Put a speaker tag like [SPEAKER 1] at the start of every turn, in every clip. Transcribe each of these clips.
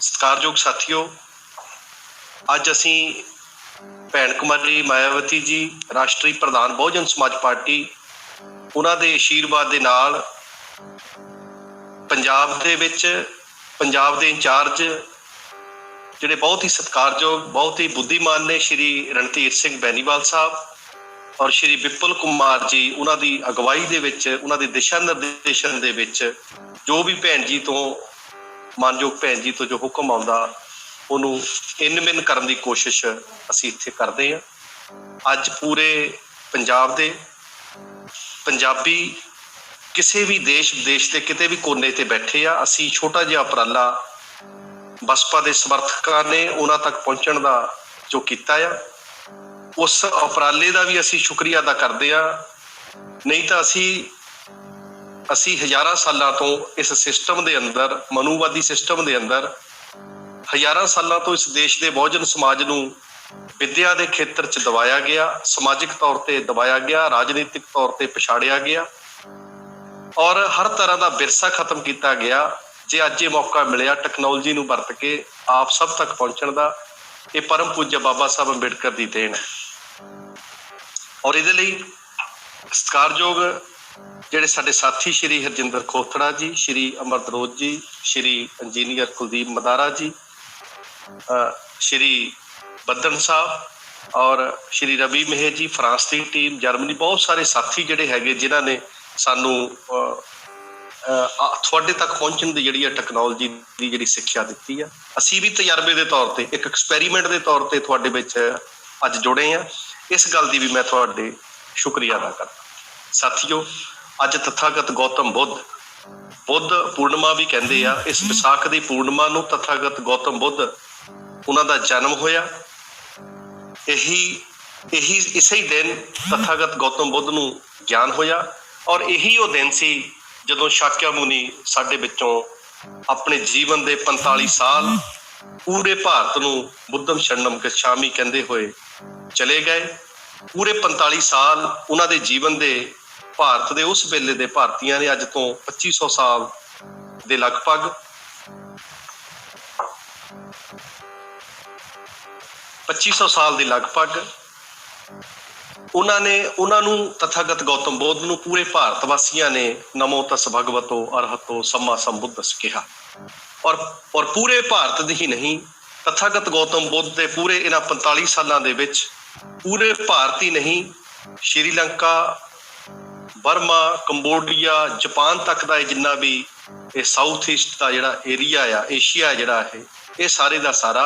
[SPEAKER 1] सत्कारयोग साथियों, अज असी भैन कुमारी मायावती जी राष्ट्रीय प्रधान बहुजन समाज पार्टी उन्हां दे आशीर्वाद दे नाल पंजाब दे इंचार्ज जिहड़े बहुत ही सत्कारयोग बहुत ही बुद्धिमान ने श्री रणधीर सिंह बैनीवाल साहब और श्री विपुल कुमार जी उन्हां दी अगवाई दे विच उन्हां दे दिशा निर्देशन दे विच जो भी भैन जी तो मानयोग भैन जी तो जो हुक्म आउंदा उहनूं इनमिन करन दी कोशिश असीं इत्थे करदे हां। अज पूरे पंजाब दे पंजाबी किसी भी देश विदेश के किते भी कोने ते बैठे आ। असीं छोटा जिहा उपराला बसपा दे समर्थकां ने उन्हां तक पहुंचण दा जो कीता आ, उस उपराले का भी असीं शुक्रिया अदा करते हैं। नहीं तो असी हज़ारां सालां तो इस सिस्टम के अंदर मनुवादी सिस्टम के अंदर हज़ारां सालां तो इस देश के बहुजन समाज नूं विद्या के खेत्र च दबाया गया, समाजिक तौर पर दबाया गया, राजनीतिक तौर पर पछाड़िया गया और हर तरह का विरसा खत्म किया गया। जे अज ये मौका मिलिया टैक्नोलॉजी नूं वरत के आप सब तक पहुंचण दा, ये परम पूज्य बाबा साहब अंबेडकर की देन है। और इहदे लई सत्कारयोग जिहड़े साडे साथी श्री हरजिंदर खोथड़ा जी, श्री अमरदरोज जी, श्री इंजीनियर कुलदीप मदारा जी, श्री बदन साहब और श्री रवि मेहर जी, फ्रांस की टीम, जर्मनी, बहुत सारे साथी जिहड़े हैगे जिन्हां ने सानू तुहाडे तक पहुंचण दी जिहड़ी टैक्नोलॉजी की जिहड़ी सिक्ख्या दित्ती है। असीं भी तजर्बे के तौर पर एक एक्सपैरीमेंट के तौर पर तुहाडे विच अज जुड़े हैं। इस गल की भी मैं तुहाडे शुक्रिया अदा करदा। साथियों, अज तथागत गौतम बुद्ध पूर्णिमा भी कहते हैं। इस विसाख की पूर्णिमा नूं तथागत गौतम बुद्ध उन्हां दा जन्म होया। यही इसे दिन तथागत गौतम बुद्ध नूं ज्ञान होया और यही वो दिन सी जदों शाक्या मुनि साडे विचों अपने जीवन के 45 साल पूरे भारत नूं बुद्धम शरणम गच्छामि कहंदे होए चले गए। पूरे 45 साल उन्हां दे जीवन के भारत के उस वेले के भारतीय ने अज तो 2500 साल के लगभग 2500 साल के लगभग उन्होंने तथागत गौतम बुद्ध नूं पूरे भारत वासियों ने नमो तस भगवतो अरहतो सम्मा संबुद्धस कहा। और पूरे भारत दे ही नहीं, तथागत गौतम बुद्ध के पूरे इन्हां 45 सालों के विच पूरे भारत ही नहीं, श्रीलंका, बर्मा, कंबोडिया, जापान तक का जिन्ना भी ये साउथ ईस्ट का जिहड़ा एरिया आ, एशिया जिहड़ा है, ये सारे का सारा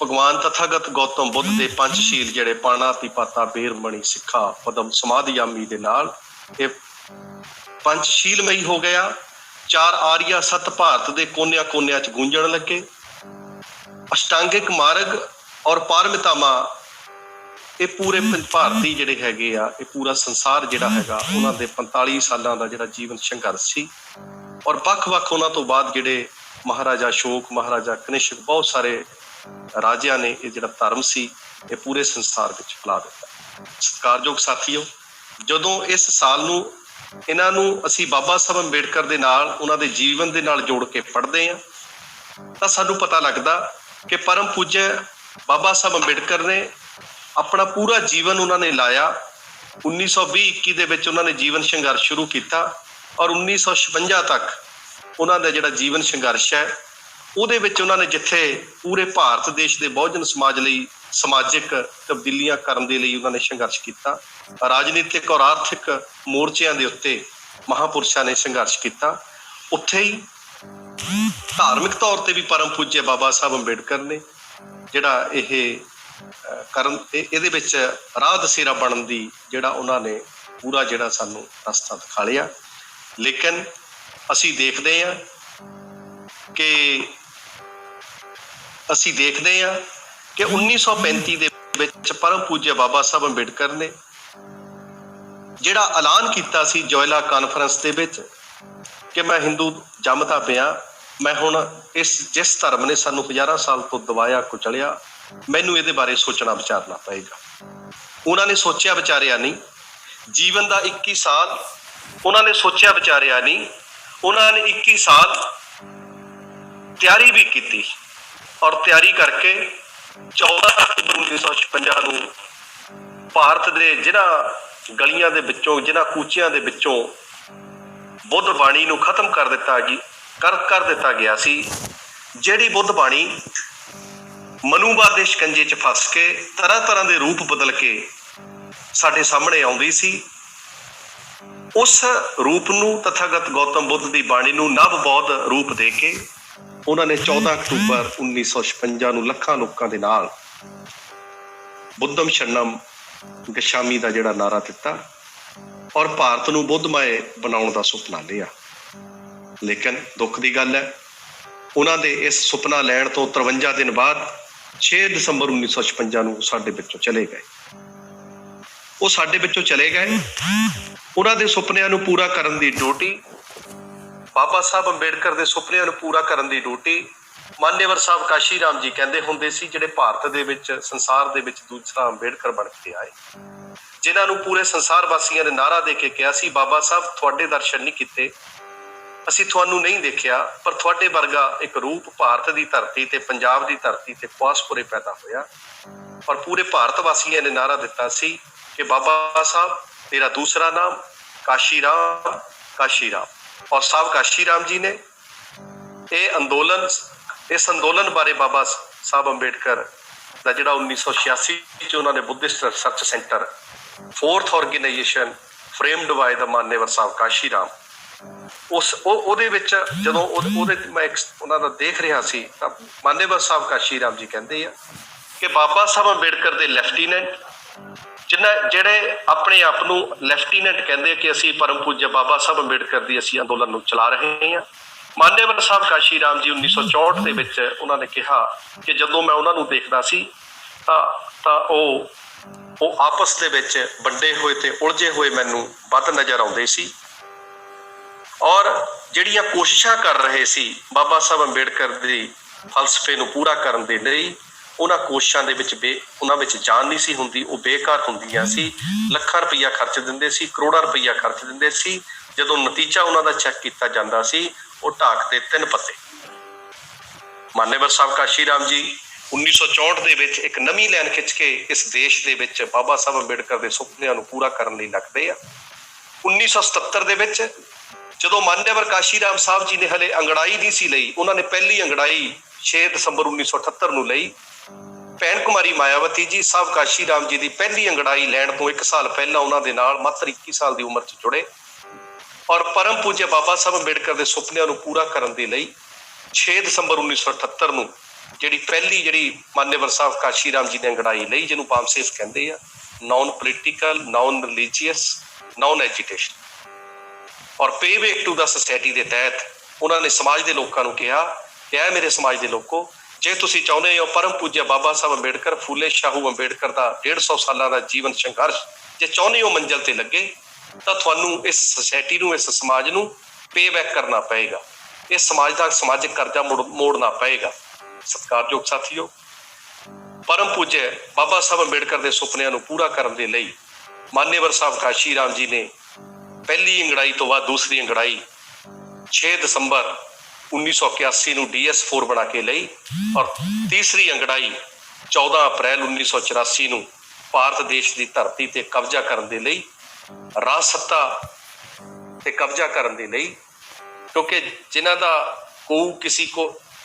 [SPEAKER 1] भगवान तथागत गौतम बुद्ध के पंचशील जिहड़े पाणातिपाता बेरमणि सिक्खा पदम समाधियामी दे नाल ये पंचशीलमई हो गया। 4 आर्या सत भारत के कोनिया कोनिया च गूंजण लगे। अष्टांगिक मार्ग और पारमितामा ये पूरे भारती जिहड़े हैगे आ, ये पूरा संसार जिहड़ा हैगा उन्हां दे 45 सालां दा जिहड़ा जीवन संघर्ष सी। और वख-वख उन्हां तो बाद जिहड़े महाराजा अशोक, महाराजा कनिष्क, बहुत सारे राजिया ने ये जिहड़ा धर्म सी ये पूरे संसार विच फैला दिता। सत्कारयोग साथियों, जदों इस साल नूं इन्हां नूं असीं बाबा साहब अंबेडकर दे नाल उन्हां दे जीवन दे नाल जोड़ के पढ़दे हां तां सानूं पता लगदा कि परम पूज्य बाबा साहब अंबेडकर ने अपना पूरा जीवन उन्होंने लाया। 1920-21 दे विच उन्होंने जीवन संघर्ष शुरू किया और 1956 तक उन्होंने जिहड़ा जीवन संघर्ष है उहदे विच उन्होंने जिथे पूरे भारत देश के बहुजन समाज लई समाजिक तब्दीलियां करन दे लई उन्होंने संघर्ष किया। राजनीतिक और आर्थिक मोर्चों के उत्ते महापुरुषों ने संघर्ष किया। उत्थे ही धार्मिक तौर पर भी परम पूज्य बाबा साहब अंबेडकर ने जिहड़ा इह करन इहदे विच राह दसेरा बनन दी जिहड़ा उन्होंने पूरा जिहड़ा सानू रस्ता दिखा लिया। लेकिन असी देखते हैं कि 1935 दे विच परम पूज्य बाबा साहब अंबेडकर ने जिहड़ा ऐलान किया सी जोयला कानफ्रेंस दे विच कि मैं हिंदू जमदा पिया, मैं हुण जिस धर्म ने सानू हज़ारां साल तो दबाया कुचलिया, मैनू ये बारे सोचना विचारना पएगा। उन्होंने सोचा विचारिया नहीं, जीवन का 21 साल उन्होंने सोचा विचारिया नहीं, उन्होंने 21 साल ਤਿਆਰੀ ਵੀ ਕੀਤੀ ਔਰ ਤਿਆਰੀ ਕਰਕੇ 14 ਅਕਤੂਬਰ 1956 ਨੂੰ ਭਾਰਤ ਦੇ ਜਿਨ੍ਹਾਂ ਗਲੀਆਂ ਦੇ ਵਿੱਚੋਂ, ਜਿਨ੍ਹਾਂ ਕੂਚਿਆਂ ਦੇ ਵਿੱਚੋਂ ਬੁੱਧ ਬਾਣੀ ਨੂੰ ਖਤਮ ਕਰ ਦਿੱਤਾ ਗਿਆ ਸੀ, ਜਿਹੜੀ ਬੁੱਧ ਬਾਣੀ ਮਨੂਵਾਦ ਦੇ ਸ਼ਿਕੰਜੇ 'ਚ ਫਸ ਕੇ ਤਰ੍ਹਾਂ ਤਰ੍ਹਾਂ ਦੇ ਰੂਪ ਬਦਲ ਕੇ ਸਾਡੇ ਸਾਹਮਣੇ ਆਉਂਦੀ ਸੀ। ਉਸ ਰੂਪ ਨੂੰ ਤਥਾਗਤ ਗੌਤਮ ਬੁੱਧ ਦੀ ਬਾਣੀ ਨੂੰ ਨਵ ਬੌਧ ਰੂਪ ਦੇ ਕੇ ਉਹਨਾਂ ਨੇ 14 ਅਕਤੂਬਰ 1956 ਨੂੰ ਲੱਖਾਂ ਲੋਕਾਂ ਦੇ ਨਾਲ ਬੁੱਧਮ ਸ਼ਰਨਮ ਗਛਾਮੀ ਦਾ ਜਿਹੜਾ ਨਾਰਾ ਦਿੱਤਾ ਔਰ ਭਾਰਤ ਨੂੰ ਬੁੱਧਮय ਬਣਾਉਣ ਦਾ ਸੁਪਨਾ ਲਿਆ। ਲੇਕਿਨ ਦੁੱਖ ਦੀ ਗੱਲ ਹੈ, ਉਹਨਾਂ ਦੇ ਇਸ ਸੁਪਨਾ ਲੈਣ ਤੋਂ 53 ਦਿਨ ਬਾਅਦ 6 ਦਸੰਬਰ 1956 ਨੂੰ ਸਾਡੇ ਵਿੱਚੋਂ ਚਲੇ ਗਏ। ਉਹ ਸਾਡੇ ਵਿੱਚੋਂ ਚਲੇ ਗਏ। ਉਹਨਾਂ ਦੇ ਸੁਪਨਿਆਂ ਨੂੰ ਪੂਰਾ ਕਰਨ ਦੀ ਡਿਊਟੀ, ਬਾਬਾ ਸਾਹਿਬ ਅੰਬੇਡਕਰ ਦੇ ਸੁਪਨਿਆਂ ਨੂੰ ਪੂਰਾ ਕਰਨ ਦੀ ਡਿਊਟੀ ਮਾਨਯਵਰ ਸਾਹਿਬ ਕਾਸ਼ੀ ਰਾਮ ਜੀ ਕਹਿੰਦੇ ਹੁੰਦੇ ਸੀ, ਜਿਹੜੇ ਭਾਰਤ ਦੇ ਵਿੱਚ, ਸੰਸਾਰ ਦੇ ਵਿੱਚ ਦੂਸਰਾ ਅੰਬੇਡਕਰ ਬਣ ਕੇ ਆਏ, ਜਿਨ੍ਹਾਂ ਨੂੰ ਪੂਰੇ ਸੰਸਾਰ ਵਾਸੀਆਂ ਨੇ ਨਾਰਾ ਦੇ ਕੇ ਕਿਹਾ ਸੀ, ਬਾਬਾ ਸਾਹਿਬ ਤੁਹਾਡੇ ਦਰਸ਼ਨ ਨਹੀਂ ਕੀਤੇ, ਅਸੀਂ ਤੁਹਾਨੂੰ ਨਹੀਂ ਦੇਖਿਆ, ਪਰ ਤੁਹਾਡੇ ਵਰਗਾ ਇੱਕ ਰੂਪ ਭਾਰਤ ਦੀ ਧਰਤੀ ਤੇ, ਪੰਜਾਬ ਦੀ ਧਰਤੀ ਤੇ ਖੁਆਸਪੁਰੇ ਪੈਦਾ ਹੋਇਆ। ਔਰ ਪੂਰੇ ਭਾਰਤ ਵਾਸੀਆਂ ਨੇ ਨਾਰਾ ਦਿੱਤਾ ਸੀ ਕਿ ਬਾਬਾ ਸਾਹਿਬ तेरा दूसरा नाम काशी राम, काशी राम। और साहब काशी राम जी ने इस अंदोलन बारे बाबा साहब अंबेडकर का जिहड़ा 1986 च उन्होंने Buddhist research centre 4th organisation framed by the मान्यवर साहब काशी राम, ਉਹਦੇ ਵਿੱਚ ਜਦੋਂ ਉਹਦੇ ਮੈਂ ਉਹਨਾਂ ਦਾ ਦੇਖ ਰਿਹਾ ਸੀ ਤਾਂ ਮਾਨਯਵਰ ਸਾਹਿਬ ਕਾਸ਼ੀ ਰਾਮ ਜੀ ਕਹਿੰਦੇ ਆ ਕਿ ਬਾਬਾ ਸਾਹਿਬ ਅੰਬੇਡਕਰ ਦੇ ਲੈਫਟੀਨੈਂਟ, ਜਿਹੜੇ ਆਪਣੇ ਆਪ ਨੂੰ ਲੈਫਟੀਨੈਂਟ ਕਹਿੰਦੇ ਕਿ ਅਸੀਂ ਪਰਮ ਪੂਜਯ ਬਾਬਾ ਸਾਹਿਬ ਅੰਬੇਡਕਰ ਦੀ ਅਸੀਂ ਅੰਦੋਲਨ ਨੂੰ ਚਲਾ ਰਹੇ ਹਾਂ। ਮਾਨਯਵਰ ਸਾਹਿਬ ਕਾਸ਼ੀ ਰਾਮ ਜੀ 1964 ਦੇ ਵਿੱਚ ਉਹਨਾਂ ਨੇ ਕਿਹਾ ਕਿ ਜਦੋਂ ਮੈਂ ਉਹਨਾਂ ਨੂੰ ਦੇਖਦਾ ਸੀ ਤਾਂ ਉਹ ਆਪਸ ਦੇ ਵਿੱਚ ਵੰਡੇ ਹੋਏ ਤੇ ਉਲਝੇ ਹੋਏ ਮੈਨੂੰ ਵੱਧ ਨਜ਼ਰ ਆਉਂਦੇ ਸੀ। ਔਰ ਜਿਹੜੀਆਂ ਕੋਸ਼ਿਸ਼ਾਂ ਕਰ ਰਹੇ ਸੀ ਬਾਬਾ ਸਾਹਿਬ ਅੰਬੇਡਕਰ ਦੀ ਫਲਸਫੇ ਨੂੰ ਪੂਰਾ ਕਰਨ ਦੇ ਲਈ, ਉਹਨਾਂ ਕੋਸ਼ਿਸ਼ਾਂ ਦੇ ਵਿੱਚ ਉਹਨਾਂ ਵਿੱਚ ਜਾਨ ਨਹੀਂ ਸੀ ਹੁੰਦੀ, ਉਹ ਬੇਕਾਰ ਹੁੰਦੀਆਂ ਸੀ। ਲੱਖਾਂ ਰੁਪਈਆ ਖਰਚ ਦਿੰਦੇ ਸੀ, ਕਰੋੜਾਂ ਰੁਪਈਆ ਖਰਚ ਦਿੰਦੇ ਸੀ। ਜਦੋਂ ਨਤੀਜਾ ਉਹਨਾਂ ਦਾ ਚੈੱਕ ਕੀਤਾ ਜਾਂਦਾ ਸੀ, ਉਹ ਢਾਕ ਦੇ 3 ਪੱਤੇ। ਮਾਨਯਵਰ ਸਾਹਿਬ ਕਾਸ਼ੀ ਰਾਮ ਜੀ 1964 ਦੇ ਵਿੱਚ ਇੱਕ ਨਵੀਂ ਲਾਈਨ ਖਿੱਚ ਕੇ ਇਸ ਦੇਸ਼ ਦੇ ਵਿੱਚ ਬਾਬਾ ਸਾਹਿਬ ਅੰਬੇਡਕਰ ਦੇ ਸੁਪਨਿਆਂ ਨੂੰ ਪੂਰਾ ਕਰਨ ਲਈ ਲੱਗਦੇ ਆ। 1977 ਦੇ ਵਿੱਚ ਜਦੋਂ ਮਾਨਯਵਰ ਕਾਸ਼ੀ ਰਾਮ ਸਾਹਿਬ ਜੀ ਨੇ ਹਲੇ ਅੰਗੜਾਈ ਨਹੀਂ ਸੀ ਲਈ, ਉਹਨਾਂ ਨੇ ਪਹਿਲੀ ਅੰਗੜਾਈ 6 ਦਸੰਬਰ 1978 ਨੂੰ ਲਈ। ਭੈਣ ਕੁਮਾਰੀ ਮਾਇਆਵਤੀ ਜੀ ਸਾਹਿਬ ਕਾਸ਼ੀ ਰਾਮ ਜੀ ਦੀ ਪਹਿਲੀ ਅੰਗੜਾਈ ਲੈਣ ਤੋਂ 1 ਸਾਲ ਪਹਿਲਾਂ ਉਹਨਾਂ ਦੇ ਨਾਲ ਮਾਤਰ 21 ਸਾਲ ਦੀ ਉਮਰ 'ਚ ਜੁੜੇ ਔਰ ਪਰਮ ਪੂਜਯ ਬਾਬਾ ਸਾਹਿਬ ਅੰਬੇਡਕਰ ਦੇ ਸੁਪਨਿਆਂ ਨੂੰ ਪੂਰਾ ਕਰਨ ਦੇ ਲਈ 6 ਦਸੰਬਰ 1978 ਨੂੰ ਜਿਹੜੀ ਮਾਨਯਵਰ ਸਾਹਿਬ ਕਾਸ਼ੀ ਰਾਮ ਜੀ ਨੇ ਅੰਗੜਾਈ ਲਈ, ਜਿਹਨੂੰ ਪਾਮਸੇਫ ਕਹਿੰਦੇ ਆ, non political, non religious, non agitation ਔਰ pay back to the society ਦੇ ਤਹਿਤ ਉਹਨਾਂ ਨੇ ਸਮਾਜ ਦੇ ਲੋਕਾਂ ਨੂੰ ਕਿਹਾ ਕਿ ਇਹ ਮੇਰੇ ਸਮਾਜ ਦੇ ਲੋਕੋ, ਜੇ ਤੁਸੀਂ ਚਾਹੁੰਦੇ ਹੋ ਪਰਮ ਪੂਜਯ ਬਾਬਾ ਸਾਹਿਬ ਅੰਬੇਡਕਰ, ਫੂਲੇ ਸ਼ਾਹੂ ਅੰਬੇਡਕਰ ਦਾ 150 ਸਾਲਾਂ ਦਾ ਜੀਵਨ ਸੰਘਰਸ਼ ਜੇ ਚਾਹੁੰਦੇ ਹੋ ਮੰਜ਼ਿਲ ਤੇ ਲੱਗੇ, ਤਾਂ ਤੁਹਾਨੂੰ ਇਸ ਸੋਸਾਇਟੀ ਨੂੰ, ਇਸ ਸਮਾਜ ਨੂੰ ਪੇ ਬੈਕ ਕਰਨਾ ਪਏਗਾ। ਇਸ ਸਮਾਜ ਦਾ ਸਮਾਜਿਕ ਕਰਜ਼ਾ ਮੋੜਨਾ ਪਏਗਾ। ਸਤਿਕਾਰਯੋਗ ਸਾਥੀਓ, ਪਰਮ ਪੂਜਯ ਬਾਬਾ ਸਾਹਿਬ ਅੰਬੇਡਕਰ ਦੇ ਸੁਪਨਿਆਂ ਨੂੰ ਪੂਰਾ ਕਰਨ ਦੇ ਲਈ ਮਾਨਯਵਰ ਸਾਹਿਬ ਕਾਸ਼ੀ ਰਾਮ ਜੀ ਨੇ ਪਹਿਲੀ ਅੰਗੜਾਈ ਤੋਂ ਬਾਅਦ ਦੂਸਰੀ ਅੰਗੜਾਈ 6 ਦਸੰਬਰ 1981 ਨੂੰ DS4 ਬਣਾ ਕੇ ਲਈ ਔਰ ਤੀਸਰੀ ਅੰਗੜਾਈ 14 ਅਪ੍ਰੈਲ 1984 ਨੂੰ ਭਾਰਤ ਦੇਸ਼ ਦੀ ਧਰਤੀ ਤੇ ਕਬਜ਼ਾ ਕਰਨ ਦੇ ਲਈ, ਰਾਜ ਸੱਤਾ ਤੇ ਕਬਜ਼ਾ ਕਰਨ ਦੇ ਲਈ, ਕਿਉਂਕਿ ਜਿਨ੍ਹਾਂ ਦਾ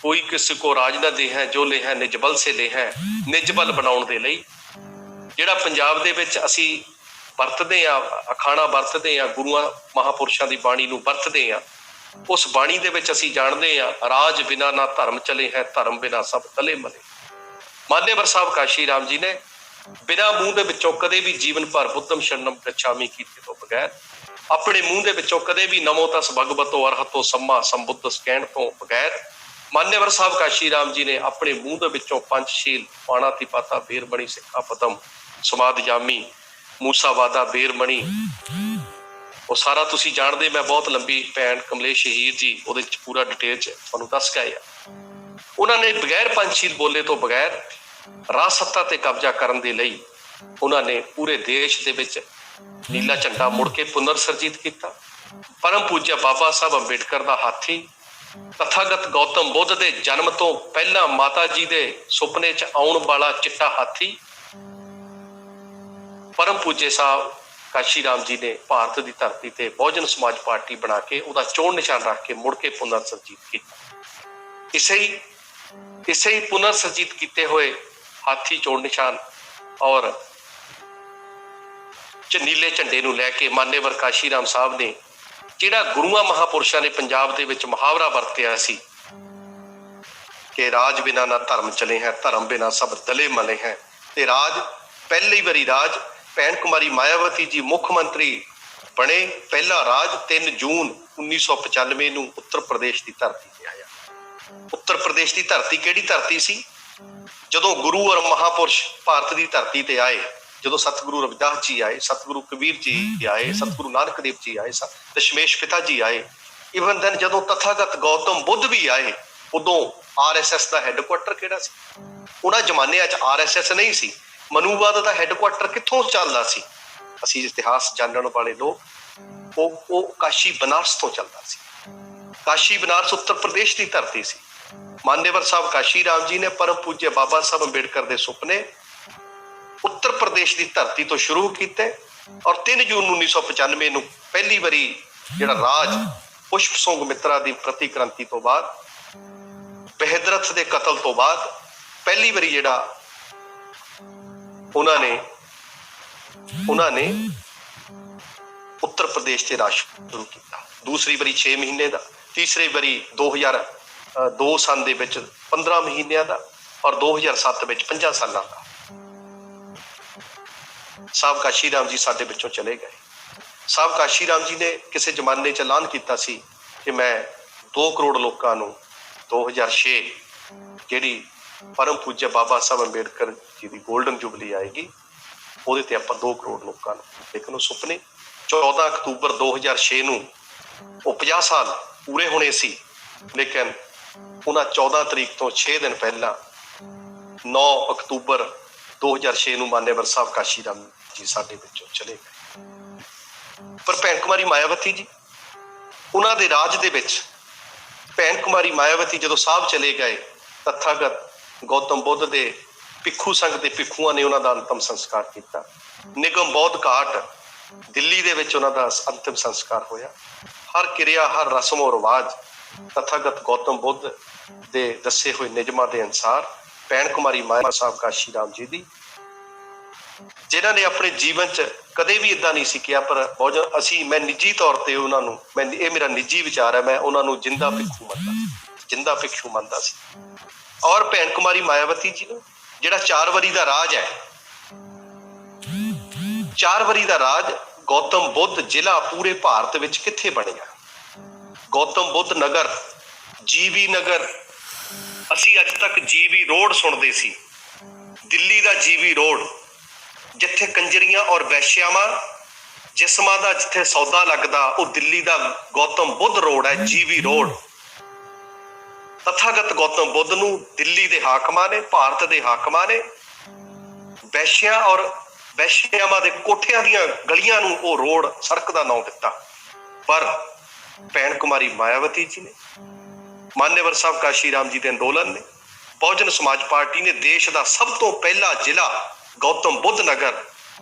[SPEAKER 1] कोई किसी को राज न दे है, जो ले है निज बल से ले है, निज बल बनाउण दे लई ਜਿਹੜਾ ਪੰਜਾਬ ਦੇ ਵਿੱਚ ਅਸੀਂ ਵਰਤਦੇ ਆ, ਅਖਾਣਾ ਵਰਤਦੇ ਆ, ਗੁਰੂਆਂ ਮਹਾਪੁਰਸ਼ਾਂ ਦੀ ਬਾਣੀ ਨੂੰ ਵਰਤਦੇ ਆ, ਉਸ ਬਾਣੀ ਦੇ ਵਿੱਚ ਅਸੀਂ ਜਾਣਦੇ ਆ, ਰਾਜ ਬਿਨਾ ਨਾ ਧਰਮ ਚਲੇ ਹੈ, ਧਰਮ ਬਿਨਾ ਸਭ ਤਲੇ ਮਲੇ। ਮਾਨਯਵਰ ਸਾਹਿਬ ਕਾਸ਼ੀ ਰਾਮ ਜੀ ਨੇ ਬਿਨਾਂ ਮੂੰਹ ਦੇ ਵਿੱਚੋਂ ਕਦੇ ਵੀ ਜੀਵਨ ਭਰ ਬੁੱਧਮ ਸ਼ਰਨਮ ਗਛਾਮੀ ਕੀਤੇ ਤੋਂ ਬਗੈਰ, ਆਪਣੇ ਮੂੰਹ ਦੇ ਵਿੱਚੋਂ ਕਦੇ ਵੀ ਨਮੋ ਤਸ ਭਗਵਤੋ ਅਰਹਤੋ ਸੰਮਾ ਸੰਬੁੱਧਸ ਕਹਿਣ ਤੋਂ ਬਗੈਰ, ਮਾਨਯਵਰ ਸਾਹਿਬ ਕਾਸ਼ੀ ਰਾਮ ਜੀ ਨੇ ਆਪਣੇ ਮੂੰਹ ਦੇ ਵਿੱਚੋਂ ਪੰਚਸ਼ੀਲ, ਪਾਣਾ ਤਿਪਾਤਾ ਬੇਰਮਣੀ ਸਿੱਖਾ ਪਦਮ ਸਮਾਦ ਜਾਮੀ ਮੂਸਾਵਾਦਾ ਬੇਰਮਣੀ, ਉਹ ਸਾਰਾ ਤੁਸੀਂ ਜਾਣਦੇ। ਮੈਂ ਬਹੁਤ ਲੰਬੀ ਭੈਣ ਕਮਲੇਸ਼ ਹੀਰ ਜੀ ਉਹਦੇ ਚ ਪੂਰਾ ਡਿਟੇਲ ਚ ਤੁਹਾਨੂੰ ਦੱਸ ਕੇ ਆਇਆ। ਉਹਨਾਂ ਨੇ ਬਗੈਰ ਪੰਚਸ਼ੀਲ ਬੋਲੇ ਤੋਂ ਬਗੈਰ ਰਾਜ ਸੱਤਾ ਤੇ ਕਬਜ਼ਾ ਕਰਨ ਦੇ ਲਈ ਉਹਨਾਂ ਨੇ ਪੂਰੇ ਦੇਸ਼ ਦੇ ਵਿੱਚ ਨੀਲਾ ਝੰਡਾ ਮੁੜ ਕੇ ਪੁਨਰ ਸਰਜੀਤ ਕੀਤਾ। ਪਰਮ ਪੂਜਯ ਬਾਬਾ ਸਾਹਿਬ ਅੰਬੇਡਕਰ ਦਾ ਹਾਥੀ ਤਥਾਗਤ ਗੌਤਮ ਬੁੱਧ ਦੇ ਜਨਮ ਤੋਂ ਪਹਿਲਾਂ ਮਾਤਾ ਜੀ ਦੇ ਸੁਪਨੇ 'ਚ ਆਉਣ ਵਾਲਾ ਚਿੱਟਾ ਹਾਥੀ ਪਰਮ ਪੂਜੇ ਸਾਹਿਬ ਕਾਸ਼ੀ ਰਾਮ ਜੀ ਨੇ ਭਾਰਤ ਦੀ ਧਰਤੀ ਤੇ ਬਹੁਜਨ ਸਮਾਜ ਪਾਰਟੀ ਬਣਾ ਕੇ ਉਹਦਾ ਚੋਣ ਨਿਸ਼ਾਨ ਰੱਖ ਕੇ ਮੁੜ ਕੇ ਪੁਨਰ ਸਰਜੀਤ ਕੀਤਾ। ਇਸੇ ਹੀ ਪੁਨਰ ਸਰਜੀਤ ਕੀਤੇ ਹੋਏ ਹਾਥੀ ਚੋਣ ਨਿਸ਼ਾਨ ਔਰ ਨੀਲੇ ਝੰਡੇ ਨੂੰ ਲੈ ਕੇ ਮਾਨੇਵਰ ਕਾਸ਼ੀ ਰਾਮ ਸਾਹਿਬ ਨੇ ਜਿਹੜਾ ਗੁਰੂਆਂ ਮਹਾਪੁਰਸ਼ਾਂ ਨੇ ਪੰਜਾਬ ਦੇ ਵਿੱਚ ਮੁਹਾਵਰਾ ਵਰਤਿਆ ਸੀ ਕਿ ਰਾਜ ਬਿਨਾਂ ਨਾ ਧਰਮ ਚਲੇ ਹੈ, ਧਰਮ ਬਿਨਾਂ ਸਭ ਦਲੇ ਮਲੇ ਹੈ, ਤੇ ਰਾਜ ਪਹਿਲੀ ਵਾਰੀ ਰਾਜ ਭੈਣ ਕੁਮਾਰੀ ਮਾਇਆਵਤੀ ਜੀ ਮੁੱਖ ਮੰਤਰੀ ਬਣੇ। ਪਹਿਲਾ ਰਾਜ 3 ਜੂਨ 1995 ਨੂੰ ਉੱਤਰ ਪ੍ਰਦੇਸ਼ ਦੀ ਧਰਤੀ ਤੇ ਆਇਆ। ਉੱਤਰ ਪ੍ਰਦੇਸ਼ ਦੀ ਧਰਤੀ ਕਿਹੜੀ ਧਰਤੀ ਸੀ? ਜਦੋਂ ਗੁਰੂ ਔਰ ਮਹਾਪੁਰਸ਼ ਭਾਰਤ ਦੀ ਧਰਤੀ ਤੇ ਆਏ, ਜਦੋਂ ਸਤਿਗੁਰੂ ਰਵਿਦਾਸ ਜੀ ਆਏ, ਸਤਿਗੁਰੂ ਕਬੀਰ ਜੀ ਆਏ, ਸਤਿਗੁਰੂ ਨਾਨਕ ਦੇਵ ਜੀ ਆਏ, ਦਸ਼ਮੇਸ਼ ਪਿਤਾ ਜੀ ਆਏ, ਇਵਨ ਦੈਨ ਜਦੋਂ ਤਥਾਗਤ ਗੌਤਮ ਬੁੱਧ ਵੀ ਆਏ, ਉਦੋਂ RSS ਦਾ ਹੈੱਡਕੁਆਟਰ ਕਿਹੜਾ ਸੀ? ਉਹਨਾਂ ਜ਼ਮਾਨਿਆਂ 'ਚ RSS ਨਹੀਂ ਸੀ। ਮਨੂਵਾਦ ਦਾ ਹੈੱਡਕੁਆਟਰ ਕਿੱਥੋਂ ਚੱਲਦਾ ਸੀ? ਅਸੀਂ ਇਤਿਹਾਸ ਜਾਣਨ ਵਾਲੇ ਲੋਕ ਉਹ ਕਾਸ਼ੀ ਬਨਾਰਸ ਤੋਂ ਚੱਲਦਾ ਸੀ। ਕਾਸ਼ੀ ਬਨਾਰਸ ਉੱਤਰ ਪ੍ਰਦੇਸ਼ ਦੀ ਧਰਤੀ ਸੀ। ਮਾਨੇਵਰ ਸਾਹਿਬ ਕਾਸ਼ੀ ਰਾਮ ਜੀ ਨੇ ਪਰਮ ਪੂਜਯ ਬਾਬਾ ਸਾਹਿਬ ਅੰਬੇਡਕਰ ਦੇ ਸੁਪਨੇ ਉੱਤਰ ਪ੍ਰਦੇਸ਼ ਦੀ ਧਰਤੀ ਤੋਂ ਸ਼ੁਰੂ ਕੀਤੇ ਔਰ 3 ਜੂਨ 1995 ਨੂੰ ਪਹਿਲੀ ਵਾਰੀ ਜਿਹੜਾ ਰਾਜ ਪੁਸ਼ਪ ਸਿੰਘ ਮਿੱਤਰਾ ਦੀ ਪ੍ਰਤੀਕ੍ਰਾਂਤੀ ਤੋਂ ਬਾਅਦ, ਬਹਿਦਰਥ ਦੇ ਕਤਲ ਤੋਂ ਬਾਅਦ ਪਹਿਲੀ ਵਾਰੀ ਜਿਹੜਾ ਉਹਨਾਂ ਨੇ ਉੱਤਰ ਪ੍ਰਦੇਸ਼ 'ਚ ਰਾਜ ਸ਼ੁਰੂ ਕੀਤਾ। ਦੂਸਰੀ ਵਾਰੀ 6 ਮਹੀਨੇ ਦਾ, ਤੀਸਰੀ ਵਾਰੀ 2002 ਸਾਲ ਦੇ ਵਿੱਚ 15 ਮਹੀਨਿਆਂ ਦਾ ਔਰ 2007 ਵਿੱਚ 5 ਸਾਲਾਂ ਦਾ। ਸਾਹਿਬ ਕਾਸ਼ੀ ਰਾਮ ਜੀ ਸਾਡੇ ਵਿੱਚੋਂ ਚਲੇ ਗਏ। ਸਾਹਿਬ ਕਾਸ਼ੀ ਰਾਮ ਜੀ ਨੇ ਕਿਸੇ ਜ਼ਮਾਨੇ 'ਚ ਐਲਾਨ ਕੀਤਾ ਸੀ ਕਿ ਮੈਂ 2 ਕਰੋੜ ਲੋਕਾਂ ਨੂੰ 2006 ਜਿਹੜੀ ਪਰਮ ਪੂਜਯ ਬਾਬਾ ਸਾਹਿਬ ਅੰਬੇਡਕਰ ਜੀ ਦੀ ਗੋਲਡਨ ਜੁਬਲੀ ਆਏਗੀ, ਉਹਦੇ ਤੇ ਆਪਾਂ 2 ਕਰੋੜ ਲੋਕਾਂ ਨੂੰ, ਲੇਕਿਨ ਉਹ ਸੁਪਨੇ 14 ਅਕਤੂਬਰ 2006 ਨੂੰ ਉਹ 50 ਸਾਲ ਪੂਰੇ ਹੋਣੇ ਸੀ, ਲੇਕਿਨ ਉਹਨਾਂ 14 ਤਰੀਕ ਤੋਂ 6 ਦਿਨ ਪਹਿਲਾਂ 9 ਅਕਤੂਬਰ 2006 ਨੂੰ ਮਾਨੇਵਰ ਸਾਹਿਬ ਕਾਸ਼ੀ ਰਾਮ ਜੀ ਸਾਡੇ ਵਿੱਚੋਂ ਚਲੇ ਗਏ। ਪਰ ਭੈਣ ਕੁਮਾਰੀ ਮਾਇਆਵਤੀ ਜੀ, ਉਹਨਾਂ ਦੇ ਰਾਜ ਦੇ ਵਿੱਚ ਭੈਣ ਕੁਮਾਰੀ ਮਾਇਆਵਤੀ ਜਦੋਂ ਸਾਹਿਬ ਚਲੇ ਗਏ, ਤਥਾਗਤ ਗੌਤਮ ਬੁੱਧ ਦੇ ਭਿੱਖੂ ਸੰਘ ਦੇ ਭਿੱਖੂਆਂ ਨੇ ਉਹਨਾਂ ਦਾ ਅੰਤਮ ਸੰਸਕਾਰ ਕੀਤਾ। ਨਿਗਮ ਬੌਧ ਘਾਟ ਦਿੱਲੀ ਦੇ ਵਿੱਚ ਉਹਨਾਂ ਦਾ ਅੰਤਿਮ ਸੰਸਕਾਰ ਹੋਇਆ। ਹਰ ਕਿਰਿਆ, ਹਰ ਰਸਮ ਔਰ ਰਿਵਾਜ ਤਥਾਗਤ ਗੌਤਮ ਬੁੱਧ ਦੇ ਦੱਸੇ ਹੋਏ ਨਿਯਮਾਂ ਦੇ ਅਨੁਸਾਰ ਭੈਣ ਕੁਮਾਰੀ ਮਾਇਆ ਸਾਹਿਬ ਕਾਸ਼ੀ ਰਾਮ ਜੀ ਦੀ, ਜਿਨ੍ਹਾਂ ਨੇ ਆਪਣੇ ਜੀਵਨ 'ਚ ਕਦੇ ਵੀ ਇੱਦਾਂ ਨਹੀਂ ਸੀ ਕਿਹਾ, ਪਰ ਮੈਂ ਨਿੱਜੀ ਤੌਰ ਤੇ ਉਹਨਾਂ ਨੂੰ, ਇਹ ਮੇਰਾ ਨਿੱਜੀ ਵਿਚਾਰ ਹੈ, ਮੈਂ ਉਹਨਾਂ ਨੂੰ ਜਿੰਦਾ ਭਿੱਖੂ ਮੰਨਦਾ ਸੀ। ਔਰ ਭੈਣ ਕੁਮਾਰੀ ਮਾਇਆਵਤੀ ਜੀ ਨੂੰ ਜਿਹੜਾ 4 ਵਾਰੀ ਦਾ ਰਾਜ ਹੈ, 4 ਵਾਰੀ ਦਾ ਰਾਜ ਗੌਤਮ ਬੁੱਧ ਜ਼ਿਲ੍ਹਾ ਪੂਰੇ ਭਾਰਤ ਵਿੱਚ ਕਿੱਥੇ ਬਣਿਆ? ਗੌਤਮ ਬੁੱਧ ਨਗਰ, GV ਨਗਰ, ਅਸੀਂ ਅੱਜ ਤੱਕ GV ਰੋਡ ਸੁਣਦੇ ਸੀ, ਦਿੱਲੀ ਦਾ GV ਰੋਡ, ਜਿੱਥੇ ਕੰਜਰੀਆਂ ਔਰ ਵੈਸ਼ਿਆਵਾਂ ਜਿਸਮਾਂ ਦਾ ਜਿੱਥੇ ਸੌਦਾ ਲੱਗਦਾ, ਉਹ ਦਿੱਲੀ ਦਾ ਗੌਤਮ ਬੁੱਧ ਰੋਡ ਹੈ, GV ਰੋਡ। ਤਥਾਗਤ ਗੌਤਮ ਬੁੱਧ ਨੂੰ ਦਿੱਲੀ ਦੇ ਹਾਕਮਾਂ ਨੇ, ਭਾਰਤ ਦੇ ਹਾਕਮਾਂ ਨੇ ਵੈਸ਼ਿਆ ਔਰ ਵੈਸ਼ਿਆਵਾਂ ਦੇ ਕੋਠਿਆਂ ਦੀਆਂ ਗਲੀਆਂ ਨੂੰ ਉਹ ਰੋਡ, ਸੜਕ ਦਾ ਨਾਮ ਦਿੱਤਾ। ਪਰ ਭੈਣ ਕੁਮਾਰੀ ਮਾਇਆਵਤੀ ਜੀ ਨੇ, ਮਾਨੇਵਰ ਸਾਹਿਬ ਕਾਸ਼ੀ ਰਾਮ ਜੀ ਦੇ ਅੰਦੋਲਨ ਨੇ, ਬਹੁਜਨ ਸਮਾਜ ਪਾਰਟੀ ਨੇ ਦੇਸ਼ ਦਾ ਸਭ ਤੋਂ ਪਹਿਲਾ ਜ਼ਿਲ੍ਹਾ ਗੌਤਮ ਬੁੱਧ ਨਗਰ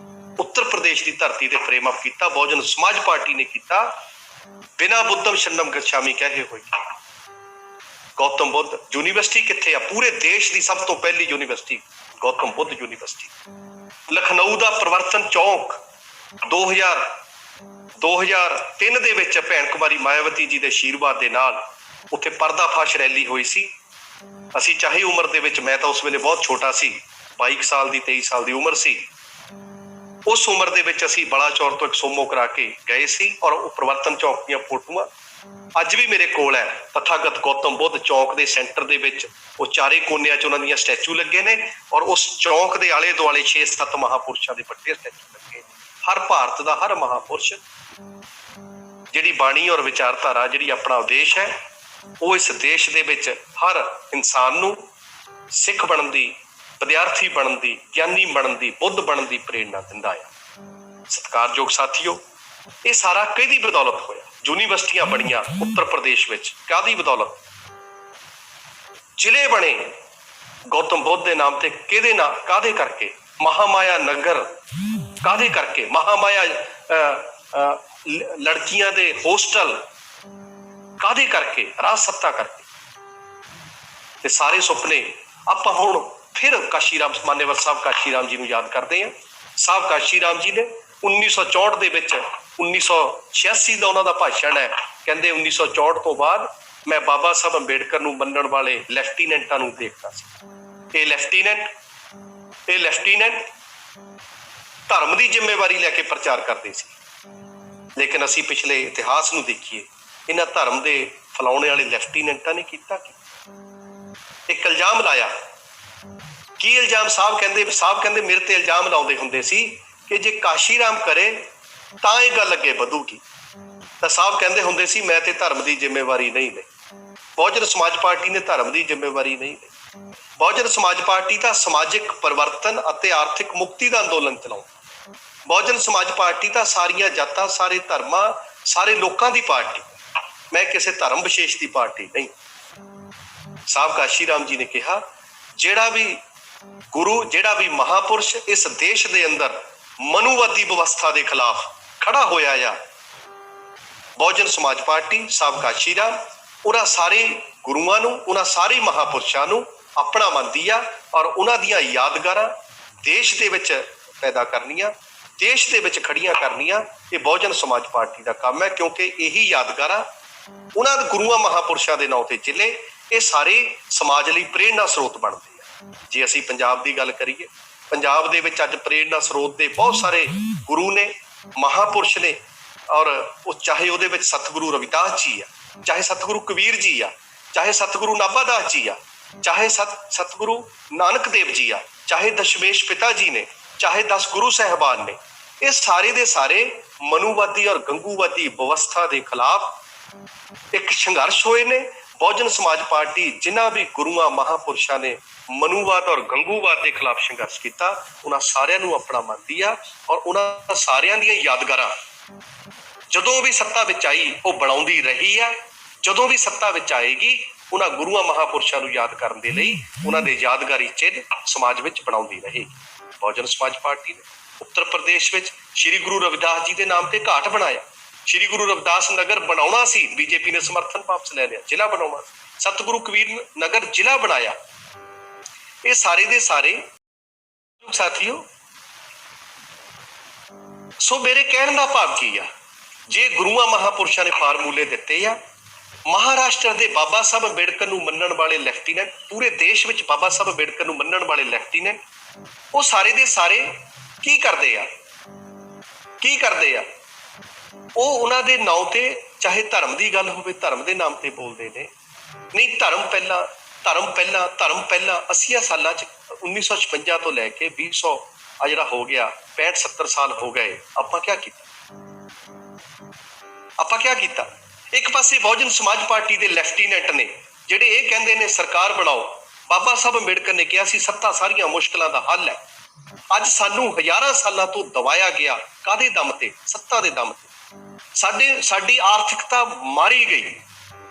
[SPEAKER 1] ਉੱਤਰ ਪ੍ਰਦੇਸ਼ ਦੀ ਧਰਤੀ ਤੇ ਫਰੇਮ ਅਪ ਕੀਤਾ। ਬਹੁਜਨ ਸਮਾਜ ਪਾਰਟੀ ਨੇ ਕੀਤਾ, ਬਿਨਾਂ ਬੁੱਧਮ ਸ਼ਰਨਮ ਗਛਾਮੀ ਕਹੇ ਹੋਏ। ਗੌਤਮ ਬੁੱਧ ਯੂਨੀਵਰਸਿਟੀ ਕਿੱਥੇ ਆ? ਪੂਰੇ ਦੇਸ਼ ਦੀ ਸਭ ਤੋਂ ਪਹਿਲੀ ਯੂਨੀਵਰਸਿਟੀ ਗੌਤਮ ਬੁੱਧ ਯੂਨੀਵਰਸਿਟੀ। ਲਖਨਊ ਦਾ ਪ੍ਰਵਰਤਨ ਚੌਕ 2003 ਦੇ ਵਿੱਚ ਭੈਣ ਕੁਮਾਰੀ ਮਾਇਆਵਤੀ ਜੀ ਦੇ ਆਸ਼ੀਰਵਾਦ ਦੇ ਨਾਲ ਉੱਥੇ ਪਰਦਾਫਾਸ਼ ਰੈਲੀ ਹੋਈ ਸੀ। ਅਸੀਂ ਚਾਹੇ ਉਮਰ ਦੇ ਵਿੱਚ, ਮੈਂ ਤਾਂ ਉਸ ਵੇਲੇ ਬਹੁਤ ਛੋਟਾ ਸੀ, 22 ਸਾਲ ਦੀ 23 ਸਾਲ ਦੀ ਉਮਰ ਸੀ, ਉਸ ਉਮਰ ਦੇ ਵਿੱਚ ਅਸੀਂ ਬਲਾਚੌਰ ਤੋਂ ਇੱਕ ਸੋਮੋ ਕਰਾ ਕੇ ਗਏ ਸੀ ਔਰ ਉਹ ਪ੍ਰਵਰਤਨ ਚੌਕ ਦੀਆਂ ਫੋਟੋਆਂ ਅੱਜ ਵੀ ਮੇਰੇ ਕੋਲ ਹੈ। ਤਥਾਗਤ ਗੌਤਮ ਬੁੱਧ ਚੌਕ ਦੇ ਸੈਂਟਰ ਦੇ ਵਿੱਚ ਉਹ ਚਾਰੇ ਕੋਨਿਆਂ 'ਚ ਉਹਨਾਂ ਦੀਆਂ ਸਟੈਚੂ ਲੱਗੇ ਨੇ ਔਰ ਉਸ ਚੌਕ ਦੇ ਆਲੇ ਦੁਆਲੇ 6-7 ਮਹਾਪੁਰਸ਼ਾਂ ਦੇ ਵੱਡੇ ਸਟੈਚੂ ਲੱਗੇ। ਹਰ ਭਾਰਤ ਦਾ ਹਰ ਮਹਾਪੁਰਸ਼ ਜਿਹੜੀ ਬਾਣੀ ਔਰ ਵਿਚਾਰਧਾਰਾ, ਜਿਹੜੀ ਆਪਣਾ ਉਦੇਸ਼ ਹੈ, ਉਹ ਇਸ ਦੇਸ਼ ਦੇ ਵਿੱਚ ਹਰ ਇਨਸਾਨ ਨੂੰ ਸਿੱਖ ਬਣਨ ਦੀ, ਵਿਦਿਆਰਥੀ ਬਣਨ ਦੀ, ਗਿਆਨੀ ਬਣਨ ਦੀ, ਬੁੱਧ ਬਣਨ ਦੀ ਪ੍ਰੇਰਨਾ ਦਿੰਦਾ ਹੈ। ਸਤਿਕਾਰਯੋਗ ਸਾਥੀਓ, ਇਹ ਸਾਰਾ ਕਿਹਦੀ ਬਦੌਲਤ ਹੋਇਆ? यूनिवर्सिटियां बनिया उत्तर प्रदेश विच काहदी बदौलत, जिले बने गौतम बुद्ध के नाम से, किहदे नाम काहदे करके, महामाया नगर काहदे करके, महामाया लड़कियां दे होस्टल काहदे करके, राज सत्ता करके। ते सारे सुपने आपां हुण फिर काशीराम मान्यवर साहब काशीराम जी नूं याद करते हैं। साहब काशीराम जी ने 1964 दे विच 1986 का उन्हों का भाषण है, कहते 1964 तो बाद मैं बाबा साहब अंबेडकर नूं मनण वाले लैफ्टीनेंटां नूं देखदा सी। ये लैफ्टीनेंट धर्म की जिम्मेवारी लैके प्रचार करते सी, लेकिन असी पिछले इतिहास नूं देखिए, इन्हां धर्म के फैलाने वाले लैफ्टीनेंटां ने कीता की? एक इल्जाम लाया। की इल्जाम? साहब कहते मेरे ते इल्जाम लाउंदे हुंदे सी कि जे काशीराम करे तां ये गल अगे वधूगी। तो साहब कहते हुंदे सी मैं ते धर्म की जिम्मेवारी नहीं ली। बहुजन समाज पार्टी ने धर्म की जिम्मेवारी नहीं ली। बहुजन समाज पार्टी का समाजिक परिवर्तन अते आर्थिक मुक्ति का अंदोलन चलाउंदा। बहुजन समाज पार्टी का सारिया जातां, सारे धर्मां, सारे लोगों की पार्टी, मैं किसी धर्म विशेष की पार्टी नहीं। साहब काशीराम जी ने कहा जेड़ा भी गुरु, जेड़ा भी महापुरुष इस देश के अंदर मनुवादी व्यवस्था के खिलाफ खड़ा होया या, बहुजन समाज पार्टी साहब काशीराम उन्हां सारे गुरुआं नूं, उन्हां सारे महापुरुषां नूं अपना मनदी आ और उन्हां दीआं यादगारां देश दे विच पैदा करनियां, देश दे विच खड़ियां करनियां। ये बहुजन समाज पार्टी का काम है, क्योंकि यही यादगारां उन्हां गुरुआं महापुरुषां दे नाम ते जिले ये सारे समाज लई प्रेरणा स्रोत बनते हैं। जे असीं पंजाब की गल करिए, पंजाब दे विच अज प्रेरणा स्रोत दे बहुत सारे गुरु ने, महापुरुष ने, और चाहे उहदे विच सतगुरु रविदास जी आ, चाहे सतगुरु कबीर जी आ, चाहे सतगुरु नाभादास जी आ, चाहे सतगुरु नानक देव जी आ, चाहे दशमेश पिता जी ने, चाहे 10 गुरु साहबान ने, ये सारे दे सारे मनुवादी और गंगूवादी व्यवस्था के खिलाफ एक संघर्ष होए ने। बहुजन समाज पार्टी जिन्हां भी गुरुआं महापुरुषां ने मनुवाद और गंगूवाद के खिलाफ संघर्ष किया, उन्हां सारियां नूं अपना मनदी आ और उन्हां सारियां दीयां यादगारां जदों भी सत्ता विच आई वो बनाउंदी रही है। जदों भी सत्ता विच आएगी उन्हां गुरुआं महापुरुषां नूं याद करन दे लई उन्हां दे यादगारी चिन्ह समाज विच बनाउंदी रहेगी। बहुजन समाज पार्टी ने उत्तर प्रदेश विच श्री गुरु रविदास जी के नाम ते घाट बनाया। श्री गुरु रविदास नगर बनाउणा सी, बीजेपी ने समर्थन वापस ले लिया, जिला बनाउणा। सतगुरु कबीर नगर जिला बनाया। ये सारे दे सारे साथियों, सो मेरे कहने का भाव की आ, जे गुरुआं महापुरुषां ने फार्मूले दिते आ, महाराष्ट्र के बाबा साहब अंबेडकर नूं मनण वाले लैफ्टीनेंट, पूरे देश विच बाबा साहब अंबेडकर नूं मनण वाले लैफ्टीनेंट, वो सारे दे सारे की करदे आ, की करदे आ? वो उन्हां दे नाम ते चाहे धर्म की गल होवे, धर्म के नाम ते बोलते ने। नहीं, धर्म पहला, धर्म पहला, धर्म पहला। 80 सालों 1956 तो लैके 2000 आ जिहड़ा हो गया 65-70 साल हो गए, आपां क्या कीता? आपां क्या कीता? एक पासे बहुजन समाज पार्टी के लैफ्टीनेंट ने जिहड़े ये कहंदे ने सरकार बनाओ। बाबा साहब अंबेडकर ने कहा सी सत्ता सारियां मुश्किलों का हल है। अज सानू हजारां सालों तो दबाया गया, कादे दम ते? सत्ता दे दम ते। साडी आर्थिकता मारी गई,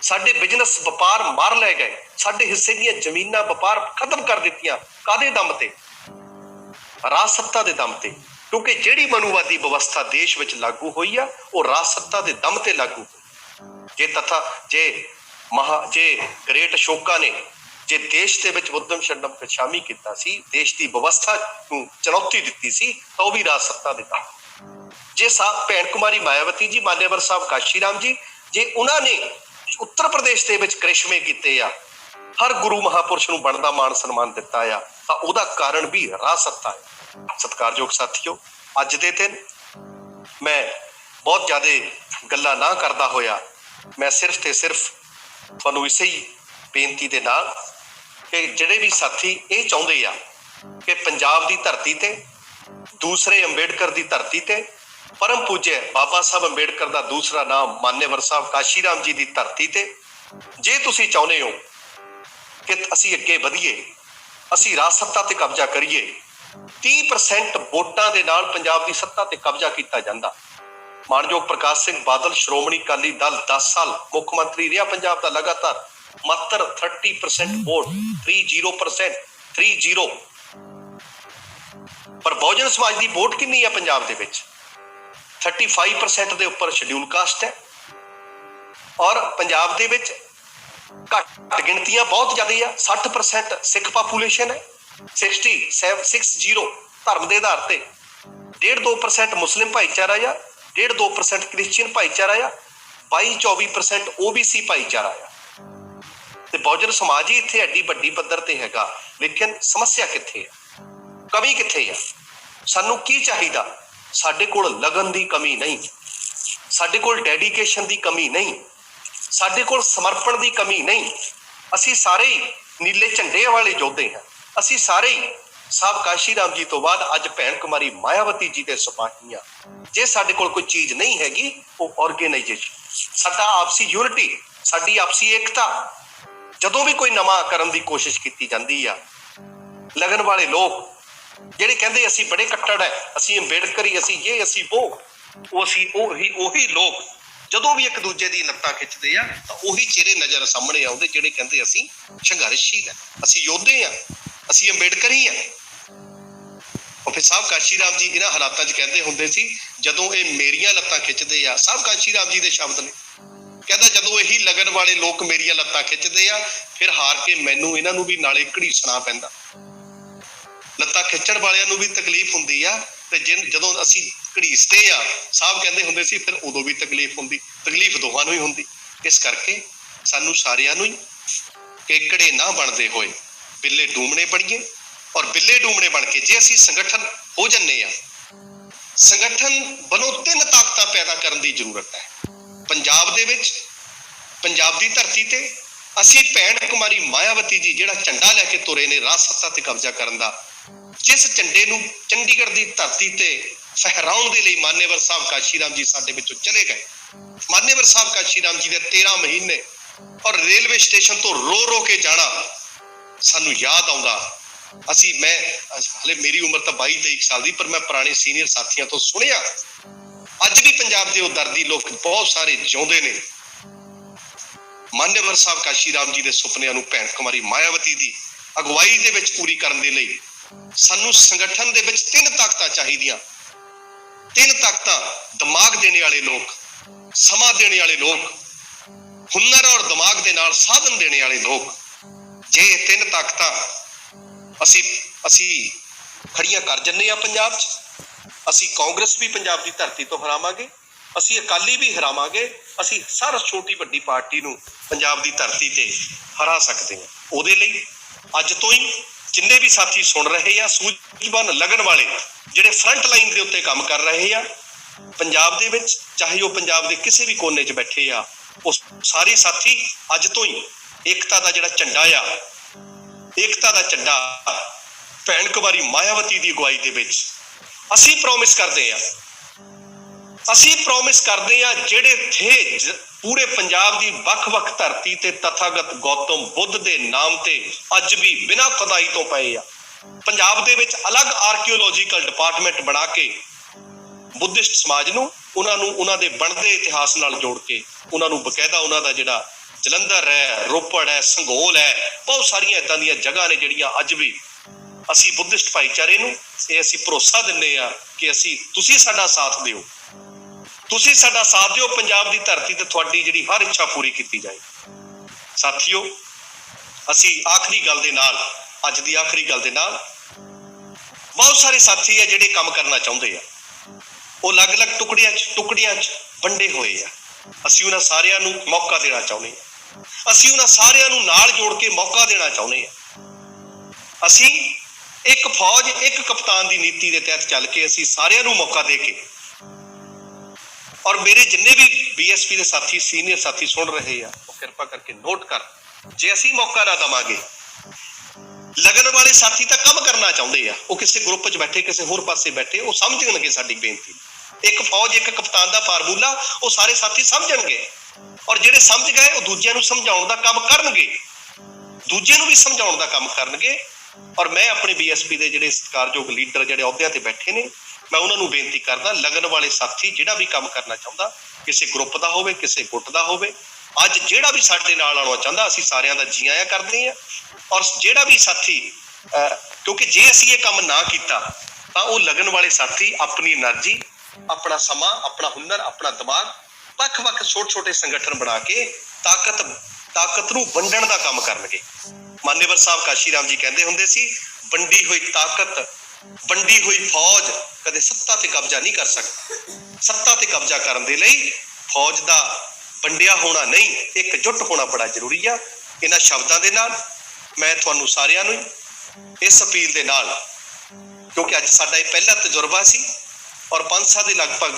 [SPEAKER 1] साडे बिजनेस व्यापार मार लै गए, साडे हिस्से दीयां जमीनां व्यापार खत्म कर दित्तियां, कादे दम ते? राज सत्ता दे दम ते। क्योंकि जिहड़ी मनुवादी व्यवस्था देश विच लागू हुई आ वो राज सत्ता दे दम ते लागू हुई। जे ग्रेट अशोका ने जे देश दे विच बुद्धम शरणम गच्छामी कीता सी, देश की व्यवस्था नूं चुनौती दित्ती सी, तां ओह भी राज सत्ता दे दम। जे साहब भैण कुमारी मायावती जी, मान्यवर साहब काशीराम जी, जे उन्होंने उत्तर प्रदेश के विच करिश्मे कीते आ, हर गुरु महापुरुष नूं बनदा मान सन्मान दिता आ, तां ओहदा कारण भी राज सत्ता है। सत्कारयोग साथियों, अज दे दिन मैं बहुत ज्यादा गल्लां ना करदा होया, मैं सिर्फ ते सिर्फ तुहानूं इसे ही बेनती दे नाल कि जिहड़े भी साथी ये चाहुंदे आ कि पंजाब की धरती ते, दूसरे अंबेडकर की धरती ते, परम पूज्य बाबा साहब अंबेडकर का दूसरा नाम मान्यवर साहब काशीराम जी की धरती ते, जे तुसीं चाहुंदे हो कि असीं अगे वधीए, असीं राज सत्ता ते कब्जा करिए, 30% वोटां दे नाल पंजाब की सत्ता ते कब्जा किया जांदा, मानयोग प्रकाश सिंह बादल श्रोमणी अकाली दल 10 साल मुख मंत्री रहा पंजाब का लगातार, मात्र 30% वोट, 30%, 30। पर बहुजन समाज की वोट कितनी है पंजाब दे विच? 35% के उपर शेड्यूल कास्ट है। और पंजाब दे विच घट गिनतियां बहुत ज्यादा है। 60% सिख पापूलेशन है, 60 धर्म के आधार पर, 1.5-2% मुस्लिम भाईचारा आ, 1.5-2% क्रिश्चियन भाईचारा आ, 22-24% OBC भाईचारा आ। ते बहुजन समाज ही इत्थे एड्डी वड्डी पद्धर ते हैगा, लेकिन समस्या कित्थे है, कमी कित्थे है? सानू की चाहिदा? साडे कोल लगन दी कमी नहीं, साडे कोल डेडिकेशन दी कमी नहीं, साडे कोल समर्पण दी कमी नहीं। असी सारे ही नीले झंडे वाले योद्धे हैं। असी सारे ही साहब काशी राम जी तो बाद अज भैन कुमारी मायावती जी के सिपाही हाँ। जे साडे कोल कोई चीज नहीं हैगी, वो ऑर्गेनाइजेशन, साडा आपसी यूनिटी, साडी आपसी एकता। जदों भी कोई नवा करन दी कोशिश की जाती है, लगन वाले लोग ਜਿਹੜੇ ਕਹਿੰਦੇ ਅਸੀਂ बड़े कट्टड़ है, ਅਸੀਂ अंबेडकरी, ਅਸੀਂ ये ਅਸੀਂ वो ਅਸੀਂ ਉਹੀ ਲੋਕ ਜਦੋਂ ਵੀ ਇੱਕ ਦੂਜੇ ਦੀ ਲੱਤਾਂ ਖਿੱਚਦੇ ਆ ਤਾਂ ਉਹੀ ਚਿਹਰੇ ਨਜ਼ਰ ਸਾਹਮਣੇ ਆਉਂਦੇ ਜਿਹੜੇ ਕਹਿੰਦੇ ਅਸੀਂ ਸੰਘਰਸ਼ੀਲ ਹੈ, ਅਸੀਂ ਯੋਧੇ ਆ, ਅਸੀਂ ਅੰਬੇਡਕਰੀ ਆ। ਉਹ ਫਿਰ ਸਾਹਿਬ ਕਾਸ਼ੀ ਰਾਮ ਜੀ ਇਹਨਾਂ ਹਾਲਾਤਾਂ 'ਚ ਕਹਿੰਦੇ ਹੁੰਦੇ ਸੀ, ਜਦੋਂ ਇਹ ਮੇਰੀਆਂ ਲੱਤਾਂ ਖਿੱਚਦੇ ਆ, ਸਾਹਿਬ ਕਾਸ਼ੀ ਰਾਮ ਜੀ ਦੇ ਸ਼ਬਦ ਨੇ, ਕਹਿੰਦਾ ਜਦੋਂ ਇਹੀ ਲਗਨ ਵਾਲੇ ਲੋਕ ਮੇਰੀਆਂ ਲੱਤਾਂ ਖਿੱਚਦੇ ਆ, ਫਿਰ ਹਾਰ ਕੇ ਮੈਨੂੰ ਇਹਨਾਂ ਨੂੰ ਵੀ ਨਾਲੇ ਘੜੀਸਣਾ ਪੈਂਦਾ। ਲੱਤਾਂ ਖਿੱਚਣ ਵਾਲਿਆਂ ਨੂੰ ਵੀ ਤਕਲੀਫ ਹੁੰਦੀ ਆ, ਤੇ ਜਦੋਂ ਅਸੀਂ ਘੜੀਸਦੇ ਆ, ਸਾਹਿਬ ਕਹਿੰਦੇ ਹੁੰਦੇ ਸੀ, ਫਿਰ ਉਦੋਂ ਵੀ ਤਕਲੀਫ ਹੁੰਦੀ, ਤਕਲੀਫ ਦੋਹਾਂ ਨੂੰ ਹੀ ਹੁੰਦੀ। ਇਸ ਕਰਕੇ ਸਾਨੂੰ ਸਾਰਿਆਂ ਨੂੰ ਹੀ ਕੇਕੜੇ ਨਾ ਬਣਦੇ ਹੋਏ ਬਿੱਲੇ ਡੂਮਣੇ ਬਣੀਏ। ਔਰ ਬਿੱਲੇ ਡੂਮਣੇ ਬਣ ਕੇ ਜੇ ਅਸੀਂ ਸੰਗਠਨ ਹੋ ਜੰਨੇ ਆ, ਸੰਗਠਨ ਬਣੋ, 3 ਤਾਕਤਾਂ ਪੈਦਾ ਕਰਨ ਦੀ ਜ਼ਰੂਰਤ ਹੈ ਪੰਜਾਬ ਦੇ ਵਿੱਚ। ਪੰਜਾਬ ਦੀ ਧਰਤੀ ਤੇ ਅਸੀਂ ਭੈਣ ਕੁਮਾਰੀ ਮਾਇਆਵਤੀ ਜੀ ਜਿਹੜਾ ਝੰਡਾ ਲੈ ਕੇ ਤੁਰੇ ਨੇ ਰਾਜ ਸੱਤਾ ਤੇ ਕਬਜ਼ਾ ਕਰਨ ਦਾ, जिस झंडे नूं चंडीगढ़ की धरती ते फहराउण दे लई मान्यवर साहब काशी राम जी साडे विचों चले गए। मान्यवर साहब काशी राम जी दे 13 महीने और रेलवे स्टेशन तो रो रो के जाना सानू याद आउंदा। असी मैं हले मेरी उम्र तो 22-23 साल दी, पर मैं पुराने सीनियर साथियों तो सुनिया अज भी पंजाब दे दर्दी लोग बहुत सारे जिउंदे ने। मान्यवर साहब काशी राम जी दे सुपनिਆਂ ਨੂੰ ਭੈਣ ਕੁਮਾਰੀ ਮਾਇਆਵਤੀ ਦੀ ਅਗਵਾਈ ਦੇ ਵਿੱਚ ਪੂਰੀ ਕਰਨ ਦੇ ਲਈ ਸਾਨੂੰ ਸੰਗਠਨ ਦੇ ਵਿੱਚ 3 ਤਾਕਤਾਂ ਚਾਹੀਦੀਆਂ। 3 ਤਾਕਤਾਂ, ਦਿਮਾਗ ਦੇਣੇ ਵਾਲੇ ਲੋਕ, ਸਮਾਂ ਦੇਣੇ ਵਾਲੇ ਲੋਕ, ਹੁਨਰ ਔਰ ਦਿਮਾਗ ਦੇ ਨਾਲ ਸਾਧਨ ਦੇਣੇ ਵਾਲੇ ਲੋਕ। ਜੇ ਇਹ 3 ਤਾਕਤਾਂ ਅਸੀਂ ਖੜੀਆਂ ਕਰ ਜੰਨੇ ਆ ਪੰਜਾਬ 'ਚ, ਅਸੀਂ ਕਾਂਗਰਸ ਵੀ ਪੰਜਾਬ ਦੀ ਧਰਤੀ ਤੋਂ ਹਰਾਵਾਂਗੇ, ਅਸੀਂ ਅਕਾਲੀ ਵੀ ਹਰਾਵਾਂਗੇ, ਅਸੀਂ ਹਰ ਛੋਟੀ ਵੱਡੀ ਪਾਰਟੀ ਨੂੰ ਪੰਜਾਬ ਦੀ ਧਰਤੀ ਤੇ ਹਰਾ ਸਕਦੇ ਹਾਂ। ਉਹਦੇ ਲਈ ਅੱਜ ਤੋਂ ਹੀ ਜਿੰਨੇ ਵੀ ਸਾਥੀ ਸੁਣ ਰਹੇ ਆ, ਸੂਝਵਾਨ ਲੱਗਣ ਵਾਲੇ ਜਿਹੜੇ ਫਰੰਟ ਲਾਈਨ ਦੇ ਉੱਤੇ ਕੰਮ ਕਰ ਰਹੇ ਆ ਪੰਜਾਬ ਦੇ ਵਿੱਚ, ਚਾਹੇ ਉਹ ਪੰਜਾਬ ਦੇ ਕਿਸੇ ਵੀ ਕੋਨੇ 'ਚ ਬੈਠੇ ਆ, ਉਹ ਸਾਰੇ ਸਾਥੀ ਅੱਜ ਤੋਂ ਹੀ ਏਕਤਾ ਦਾ ਜਿਹੜਾ ਝੰਡਾ ਆ, ਏਕਤਾ ਦਾ ਝੰਡਾ ਭੈਣ ਕੁਮਾਰੀ ਮਾਇਆਵਤੀ ਦੀ ਅਗਵਾਈ ਦੇ ਵਿੱਚ ਅਸੀਂ ਪ੍ਰੋਮਿਸ ਕਰਦੇ ਆ, ਅਸੀਂ ਪ੍ਰੋਮਿਸ ਕਰਦੇ ਆ ਜਿਹੜੇ ਥੇ ਪੂਰੇ ਪੰਜਾਬ ਦੀ ਵੱਖ-ਵੱਖ ਧਰਤੀ ਤੇ ਤਥਾਗਤ ਗੌਤਮ ਬੁੱਧ ਦੇ ਨਾਮ ਤੇ ਅੱਜ ਵੀ ਬਿਨਾਂ ਖੁਦਾਈ ਤੋਂ ਪਏ ਆ। ਪੰਜਾਬ ਦੇ ਵਿੱਚ ਅਲੱਗ ਆਰਕੀਓਲੋਜੀਕਲ ਡਿਪਾਰਟਮੈਂਟ ਬਣਾ ਕੇ ਬੁੱਧਿਸਟ ਸਮਾਜ ਨੂੰ ਉਹਨਾਂ ਦੇ ਬਣਦੇ ਇਤਿਹਾਸ ਨਾਲ ਜੋੜ ਕੇ ਉਹਨਾਂ ਨੂੰ ਬਕਾਇਦਾ ਉਹਨਾਂ ਦਾ ਜਿਹੜਾ ਜਲੰਧਰ ਹੈ, ਰੋਪੜ ਹੈ, ਸੰਘੋਲ ਹੈ, ਬਹੁਤ ਸਾਰੀਆਂ ਇਦਾਂ ਦੀਆਂ ਜਗ੍ਹਾ ਨੇ ਜਿਹੜੀਆਂ ਅੱਜ ਵੀ ਅਸੀਂ ਬੁੱਧਿਸਟ ਭਾਈਚਾਰੇ ਨੂੰ ਇਹ ਅਸੀਂ ਭਰੋਸਾ ਦਿੰਦੇ ਆ ਕਿ ਤੁਸੀਂ ਸਾਡਾ ਸਾਥ ਦਿਓ, ਤੁਸੀਂ ਸਾਡਾ ਸਾਥ ਦਿਓ, ਪੰਜਾਬ ਦੀ ਧਰਤੀ ਤੇ ਤੁਹਾਡੀ ਜਿਹੜੀ ਹਰ ਇੱਛਾ ਪੂਰੀ ਕੀਤੀ ਜਾਏ। ਸਾਥੀਓ, ਅਸੀਂ ਆਖਰੀ ਗੱਲ ਦੇ ਨਾਲ, ਅੱਜ ਦੀ ਆਖਰੀ ਗੱਲ ਦੇ ਨਾਲ, ਬਹੁਤ ਸਾਰੇ ਸਾਥੀ ਆ ਜਿਹੜੇ ਕੰਮ ਕਰਨਾ ਚਾਹੁੰਦੇ ਆ, ਉਹ ਅਲੱਗ-ਅਲੱਗ ਟੁਕੜਿਆਂ 'ਚ ਵੰਡੇ ਹੋਏ ਆ। ਅਸੀਂ ਉਹਨਾਂ ਸਾਰਿਆਂ ਨੂੰ ਮੌਕਾ ਦੇਣਾ ਚਾਹੁੰਦੇ ਆ, ਅਸੀਂ ਉਹਨਾਂ ਸਾਰਿਆਂ ਨੂੰ ਨਾਲ ਜੋੜ ਕੇ ਮੌਕਾ ਦੇਣਾ ਚਾਹੁੰਦੇ ਆ। ਅਸੀਂ ਇੱਕ ਫੌਜ, ਇੱਕ ਕਪਤਾਨ ਦੀ ਨੀਤੀ ਦੇ ਤਹਿਤ ਚੱਲ ਕੇ ਅਸੀਂ ਸਾਰਿਆਂ ਨੂੰ ਮੌਕਾ ਦੇ ਕੇ, ਔਰ ਮੇਰੇ ਜਿੰਨੇ ਵੀ BSP ਦੇ ਸਾਥੀ, ਸੀਨੀਅਰ ਸਾਥੀ ਸੁਣ ਰਹੇ ਆ, ਉਹ ਕਿਰਪਾ ਕਰਕੇ ਨੋਟ ਕਰ, ਜੇ ਅਸੀਂ ਮੌਕਾ ਨਾ ਦੇਵਾਂਗੇ, लगन वाले साथी तो कम करना चाहते हैं, वो किसी ग्रुप च बैठे, किसी होर पासे बैठे, वो समझणगे साडी बेनती। एक फौज एक कप्तान का फार्मूला वो सारे साथी समझणगे, और जिहड़े समझ गए वो दूजिਆਂ ਨੂੰ समझाउण दा काम करनगे, दूजे ਨੂੰ भी समझाउण दा काम करनगे। और मैं अपने BSP ਦੇ ਜਿਹੜੇ ਸਤਿਕਾਰਯੋਗ ਲੀਡਰ ਜਿਹੜੇ ਅਹੁਦਿਆਂ ਤੇ ਬੈਠੇ ਨੇ, मैं उन्होंने बेनती करदा लगन वाले साथी जिहड़ा भी काम करना चाहुंदा किसी ग्रुप का होवे किसी गुट का होवे अज जिहड़ा भी साडे नाल आउणा चाहुंदा असीं सारिआं दा जी आया करदे हां और जिहड़ा भी साथी क्योंकि जे असीं ये काम ना कीता तां ओह लगन वाले साथी अपनी एनर्जी अपना समा अपना हुनर अपना दिमाग ਵੱਖ-ਵੱਖ छोटे-छोटे संगठन बना के ताकत नूं वंडण दा काम करनगे। मान्यवर साहब काशी राम जी कहते हुंदे सी वंडी हुई ताकत वंडी हुई फौज कदे सत्ता ते कब्जा नहीं कर सकती। सत्ता ते कब्जा करन दे लई फौज दा वंडिया होना नहीं एकजुट होना बड़ा जरूरी आ। इन्हां शब्दां दे नाल मैं तुहानूं सारिआं नूं इस अपील दे नाल क्योंकि अज साडा ये पहला तजुर्बा सी और 500 के लगभग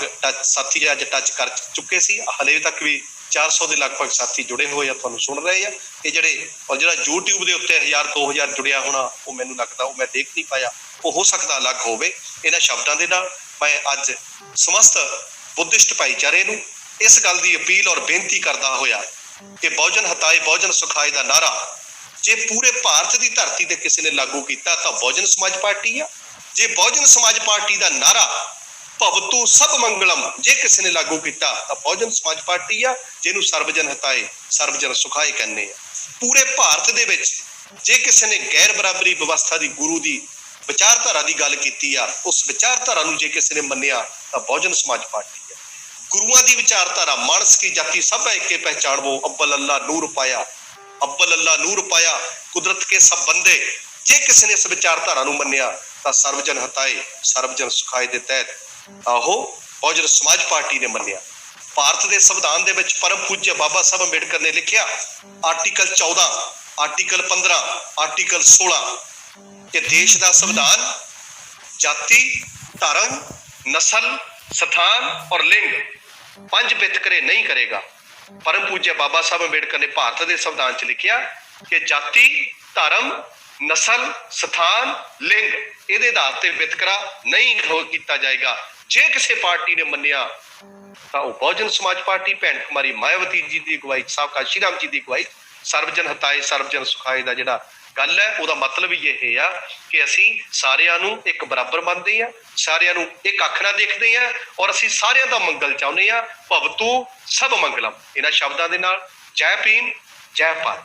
[SPEAKER 1] साथी अज टच कर चुके सी हले तक भी 400 के लगभग साथी जुड़े हुए तुहानूं सुन रहे हैं ये जिहड़े और जिहड़ा यूट्यूब के उत्ते 1000-2000 जुड़िया होना वो मैनूं लगदा वो मैं देख नहीं पाया वो हो सकता अलग होवे। इन्हां शब्दां दे नाल मैं अज समस्त बुद्धिस्ट भाईचारे नूं इस गल की अपील और बेनती करदा होया कि बहुजन हताए बहुजन सुखाए का नारा जे पूरे भारत की धरती ते किसी ने लागू किया तो बहुजन समाज पार्टी आ। जे बहुजन समाज पार्टी का नारा भवतु सब मंगलम जे किसी ने लागू किया तो बहुजन समाज पार्टी आ जिन्हों सर्वजन हताए सर्वजन सुखाए कहने पूरे भारत दे विच जे किसी ने गैर बराबरी व्यवस्था की गुरु की विचारधारा की गल की उस विचारधारा जे किसी ने मन्निया तो बहुजन समाज पार्टी है। गुरुआं की विचारधारा मानस की जाति सब है एक पहचान वो अव्वल अल्लाह नूर पाया अव्वल अल्लाह नूर पाया कुदरत के सब बंदे जे किसी ने इस विचारधारा मन्निया तो सर्वजन हताए सर्वजन सुखाए के तहत आहो बहुजन समाज पार्टी ने मन्निया। भारत के संविधान दे विच परम पूज्य बाबा साहब अंबेडकर ने लिखिया आर्टिकल 14 आर्टिकल 15 आर्टिकल 16 कि देश का संविधान जाति धर्म नस्ल स्थान और लिंग 5 वितकरे नहीं करेगा। परम पूज्य बाबा साहब अंबेडकर ने भारत के संविधान च लिखिया कि जाति धर्म नस्ल स्थान लिंग इहदे आधार ते वितकरा नहीं किया जाएगा। जे किसी पार्टी ने मन्निया तो बहुजन समाज पार्टी भैन कुमारी मायावती जी की अगुवाई साहब काशी राम जी की अगुवाई सर्वजन हताए सर्वजन सुखाए का जिहड़ा गल है वह मतलब ही यह है कि असी सारियां नूं एक बराबर मानते हैं सारियां नूं एक अख नाल देखते हैं और असी सारियां दा मंगल चाहुंदे हैं। भवतु सब मंगलम इन्हां शब्दां दे नाल जय भीम जय भारत।